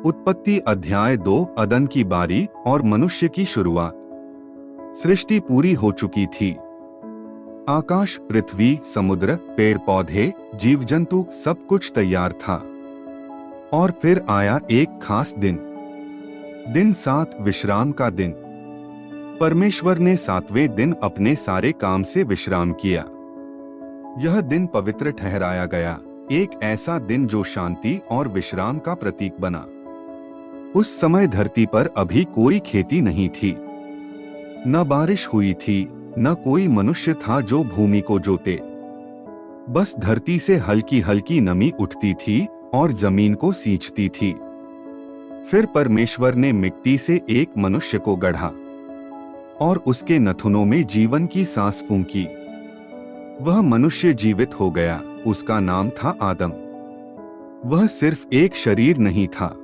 उत्पत्ति अध्याय 2 अदन की बारी और मनुष्य की शुरुआत। सृष्टि पूरी हो चुकी थी। आकाश, पृथ्वी, समुद्र, पेड़ पौधे, जीव जंतु सब कुछ तैयार था। और फिर आया एक खास दिन, दिन 7, विश्राम का दिन। परमेश्वर ने 7वें दिन अपने सारे काम से विश्राम किया। यह दिन पवित्र ठहराया गया, एक ऐसा दिन जो शांति और विश्राम का प्रतीक बना। उस समय धरती पर अभी कोई खेती नहीं थी, न बारिश हुई थी, न कोई मनुष्य था जो भूमि को जोते। बस धरती से हल्की हल्की नमी उठती थी और जमीन को सींचती थी। फिर परमेश्वर ने मिट्टी से एक मनुष्य को गढ़ा और उसके नथुनों में जीवन की सांस फूंकी। वह मनुष्य जीवित हो गया। उसका नाम था आदम। वह सिर्फ एक शरीर नहीं था,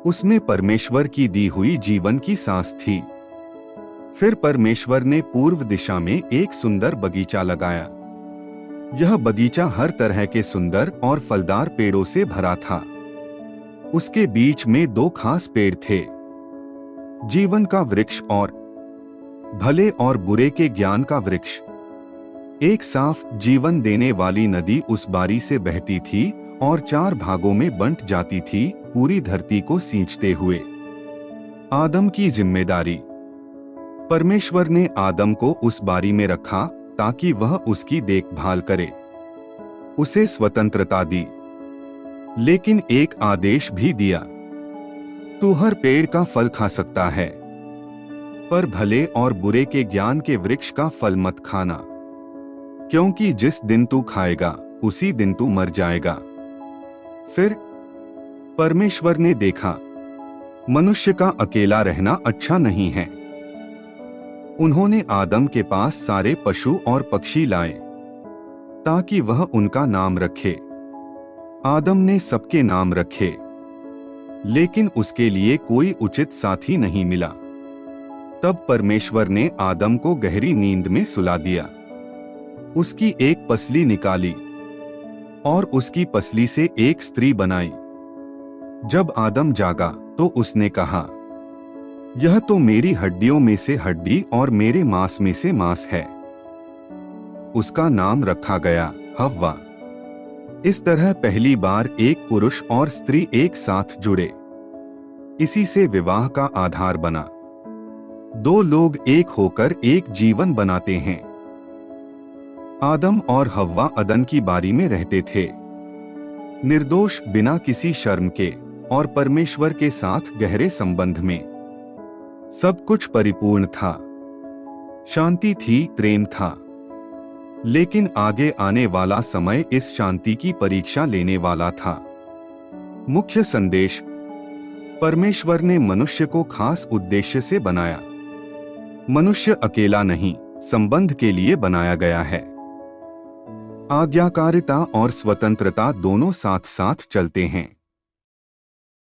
उसमें परमेश्वर की दी हुई जीवन की सांस थी। फिर परमेश्वर ने पूर्व दिशा में एक सुंदर बगीचा लगाया। यह बगीचा हर तरह के सुंदर और फलदार पेड़ों से भरा था। उसके बीच में 2 खास पेड़ थे, जीवन का वृक्ष और भले और बुरे के ज्ञान का वृक्ष। एक साफ जीवन देने वाली नदी उस बारी से बहती थी और 4 भागों में बंट जाती थी, पूरी धरती को सींचते हुए। आदम की जिम्मेदारी। परमेश्वर ने आदम को उस बारी में रखा ताकि वह उसकी देखभाल करे। उसे स्वतंत्रता दी, लेकिन एक आदेश भी दिया, तू हर पेड़ का फल खा सकता है, पर भले और बुरे के ज्ञान के वृक्ष का फल मत खाना, क्योंकि जिस दिन तू खाएगा उसी दिन तू मर जाएगा। फिर परमेश्वर ने देखा, मनुष्य का अकेला रहना अच्छा नहीं है। उन्होंने आदम के पास सारे पशु और पक्षी लाए ताकि वह उनका नाम रखे। आदम ने सबके नाम रखे, लेकिन उसके लिए कोई उचित साथी नहीं मिला। तब परमेश्वर ने आदम को गहरी नींद में सुला दिया। उसकी एक पसली निकाली और उसकी पसली से एक स्त्री बनाई। जब आदम जागा तो उसने कहा, यह तो मेरी हड्डियों में से हड्डी और मेरे मांस में से मांस है। उसका नाम रखा गया हव्वा। इस तरह पहली बार एक पुरुष और स्त्री एक साथ जुड़े। इसी से विवाह का आधार बना। 2 लोग एक होकर एक जीवन बनाते हैं। आदम और हव्वा अदन की बारी में रहते थे, निर्दोष, बिना किसी शर्म के और परमेश्वर के साथ गहरे संबंध में। सब कुछ परिपूर्ण था, शांति थी, प्रेम था। लेकिन आगे आने वाला समय इस शांति की परीक्षा लेने वाला था। मुख्य संदेश, परमेश्वर ने मनुष्य को खास उद्देश्य से बनाया। मनुष्य अकेला नहीं, संबंध के लिए बनाया गया है। आज्ञाकारिता और स्वतंत्रता दोनों साथ साथ चलते हैं।